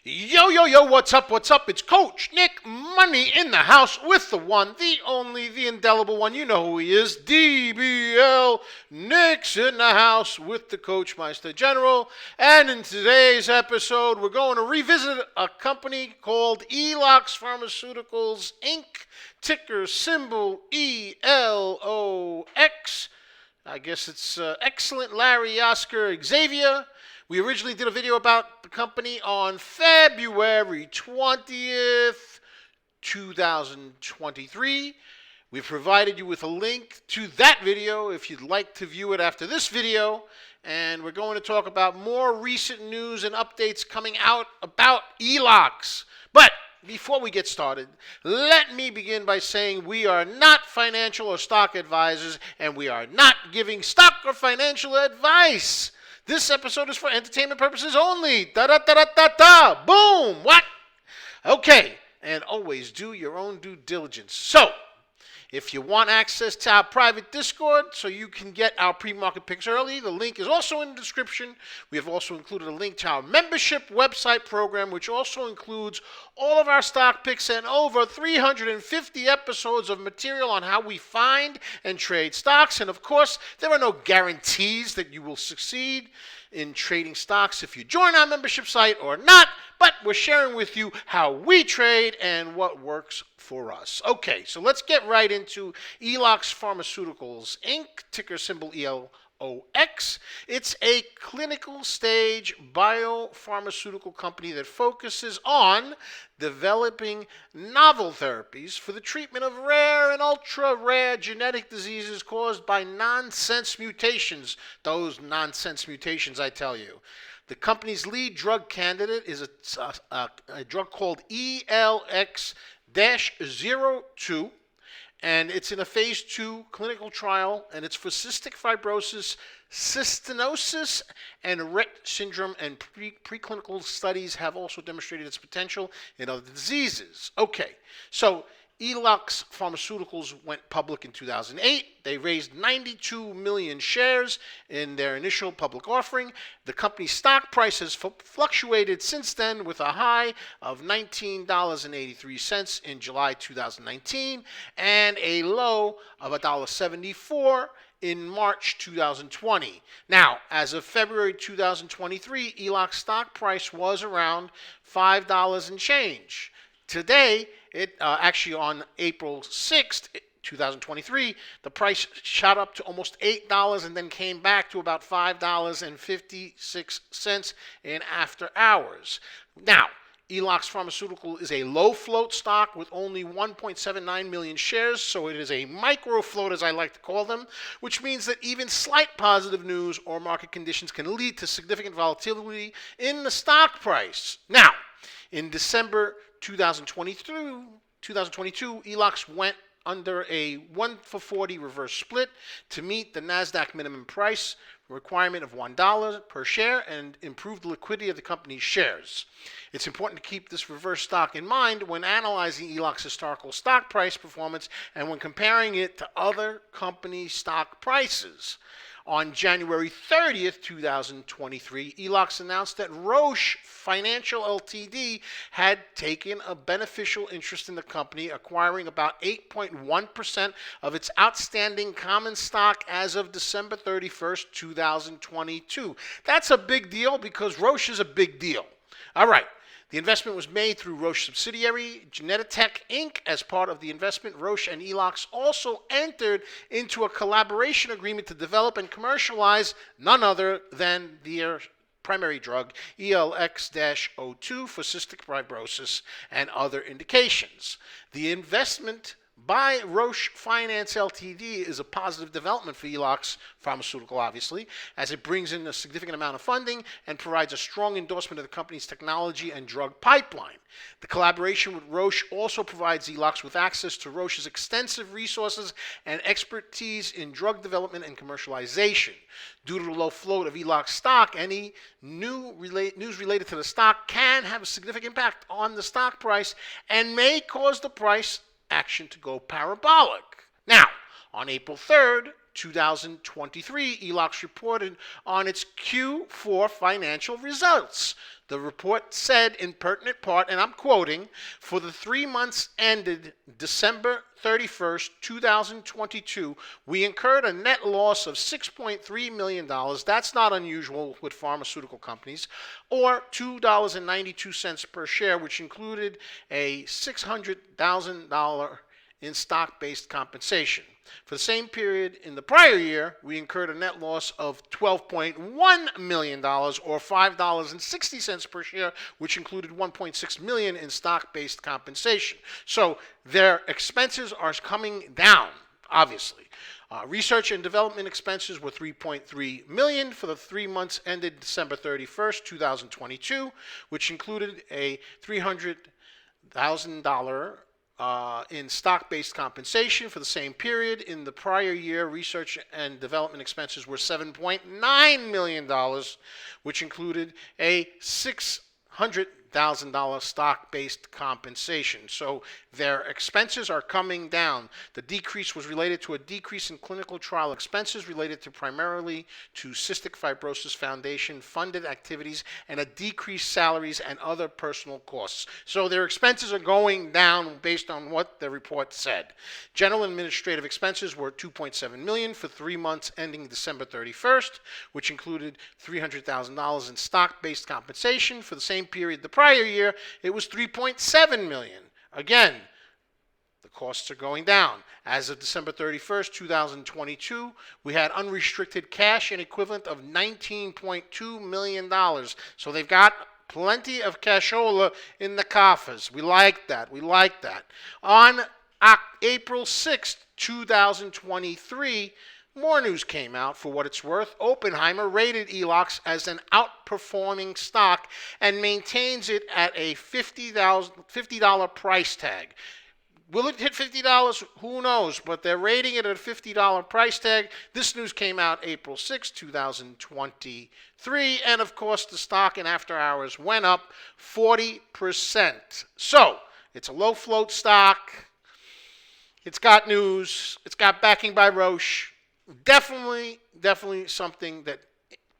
Yo, yo, yo, what's up, what's up? It's Coach Nick Money in the house with the one, the only, the indelible one. You know who he is, DBL. Nick's in the house with the Coach Meister General. And in today's episode, we're going to revisit a company called ELOX Pharmaceuticals, Inc., ticker symbol ELOX. I guess it's excellent Larry Oscar Xavier. We originally did a video about the company on February 20th, 2023. We've provided you with a link to that video if you'd like to view it after this video. And we're going to talk about more recent news and updates coming out about ELOX. But before we get started, let me begin by saying we are not financial or stock advisors, and we are not giving stock or financial advice. This episode is for entertainment purposes only. Da-da-da-da-da-da. Boom. What? Okay. And always do your own due diligence. So, if you want access to our private Discord so you can get our pre-market picks early, the link is also in the description. We have also included a link to our membership website program, which also includes all of our stock picks and over 350 episodes of material on how we find and trade stocks. And of course, there are no guarantees that you will succeed in trading stocks if you join our membership site or not, but we're sharing with you how we trade and what works for us. Okay, so let's get right into ELOX Pharmaceuticals, Inc., ticker symbol ELOX. It's a clinical stage biopharmaceutical company that focuses on developing novel therapies for the treatment of rare and ultra-rare genetic diseases caused by nonsense mutations. Those nonsense mutations, I tell you. The company's lead drug candidate is a drug called ELX-02, and it's in a phase 2 clinical trial, and it's for cystic fibrosis, cystinosis, and Rett syndrome, and preclinical studies have also demonstrated its potential in other diseases. Okay, so ELOX Pharmaceuticals went public in 2008. They raised 92 million shares in their initial public offering. The company's stock price has fluctuated since then, with a high of $19.83 in July 2019 and a low of $1.74 in March 2020. Now, as of February 2023, ELOX stock price was around $5 and change. Today, actually on April 6th, 2023, the price shot up to almost $8 and then came back to about $5.56 in after hours. Now, ELOX Pharmaceutical is a low float stock with only 1.79 million shares, so it is a micro float, as I like to call them, which means that even slight positive news or market conditions can lead to significant volatility in the stock price. Now, in December 2022, ELOX went under a 1-for-40 reverse split to meet the NASDAQ minimum price requirement of $1 per share and improve the liquidity of the company's shares. It's important to keep this reverse stock in mind when analyzing ELOX's historical stock price performance and when comparing it to other company stock prices. On January 30th, 2023, ELOX announced that Roche Financial Ltd. had taken a beneficial interest in the company, acquiring about 8.1% of its outstanding common stock as of December 31st, 2022. That's a big deal because Roche is a big deal. All right. The investment was made through Roche subsidiary Genentech Inc. As part of the investment, Roche and ELOX also entered into a collaboration agreement to develop and commercialize none other than their primary drug, ELX-02, for cystic fibrosis and other indications. The investment by Roche Finance Ltd. is a positive development for ELOX Pharmaceutical, obviously, as it brings in a significant amount of funding and provides a strong endorsement of the company's technology and drug pipeline. The collaboration with Roche also provides ELOX with access to Roche's extensive resources and expertise in drug development and commercialization. Due to the low float of ELOX stock, any news related to the stock can have a significant impact on the stock price and may cause the price action to go parabolic. Now, on April 3rd, 2023, ELOX reported on its Q4 financial results. The report said in pertinent part, and I'm quoting, for the 3 months ended December 31st, 2022, we incurred a net loss of $6.3 million. That's not unusual with pharmaceutical companies, or $2.92 per share, which included a $600,000 in stock-based compensation. For the same period in the prior year, we incurred a net loss of $12.1 million, or $5.60 per share, which included $1.6 million in stock-based compensation. So their expenses are coming down, obviously. Research and development expenses were $3.3 million for the 3 months ended December 31st, 2022, which included a $300,000 in stock-based compensation. For the same period in the prior year, research and development expenses were $7.9 million, which included a $600,000 stock-based compensation. So their expenses are coming down. The decrease was related to a decrease in clinical trial expenses related to primarily to Cystic Fibrosis Foundation funded activities and a decreased salaries and other personal costs. So their expenses are going down based on what the report said. General administrative expenses were $2.7 million for 3 months ending December 31st, which included $300,000 in stock-based compensation. For the same period the prior year, it was $3.7 million. Again, the costs are going down. As of December 31st, 2022, we had unrestricted cash and equivalent of $19.2 million. So they've got plenty of cashola in the coffers. We like that. We like that. On April 6th, 2023, more news came out. For what it's worth, Oppenheimer rated ELOX as an outperforming stock and maintains it at a $50 price tag. Will it hit $50? Who knows? But they're rating it at a $50 price tag. This news came out April 6, 2023. And of course, the stock in after hours went up 40%. So it's a low float stock. It's got news. It's got backing by Roche. Definitely something that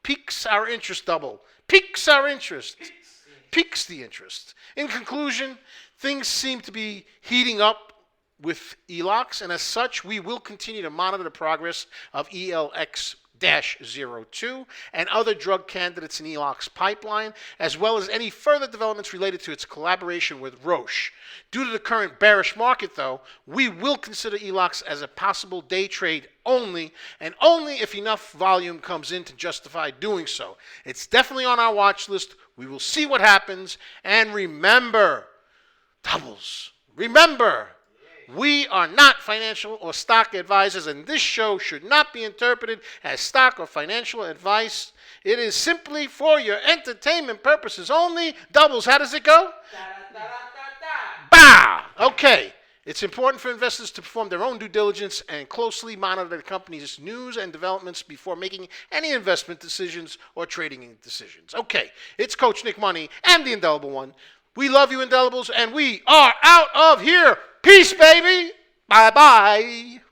piques our interest double. Piques our interest. Piques the interest. In conclusion, things seem to be heating up with ELOX, and as such, we will continue to monitor the progress of ELX-02 and other drug candidates in ELOX pipeline, as well as any further developments related to its collaboration with Roche. Due to the current bearish market, though, we will consider ELOX as a possible day trade only, and only if enough volume comes in to justify doing so. It's definitely on our watch list. We will see what happens, and remember, doubles, remember, we are not financial or stock advisors, and this show should not be interpreted as stock or financial advice. It is simply for your entertainment purposes only. Doubles, how does it go? Bah! Okay. It's important for investors to perform their own due diligence and closely monitor the company's news and developments before making any investment decisions or trading decisions. Okay, it's Coach Nick Money and the Indelible One. We love you, Indelibles, and we are out of here. Peace, baby. Bye-bye.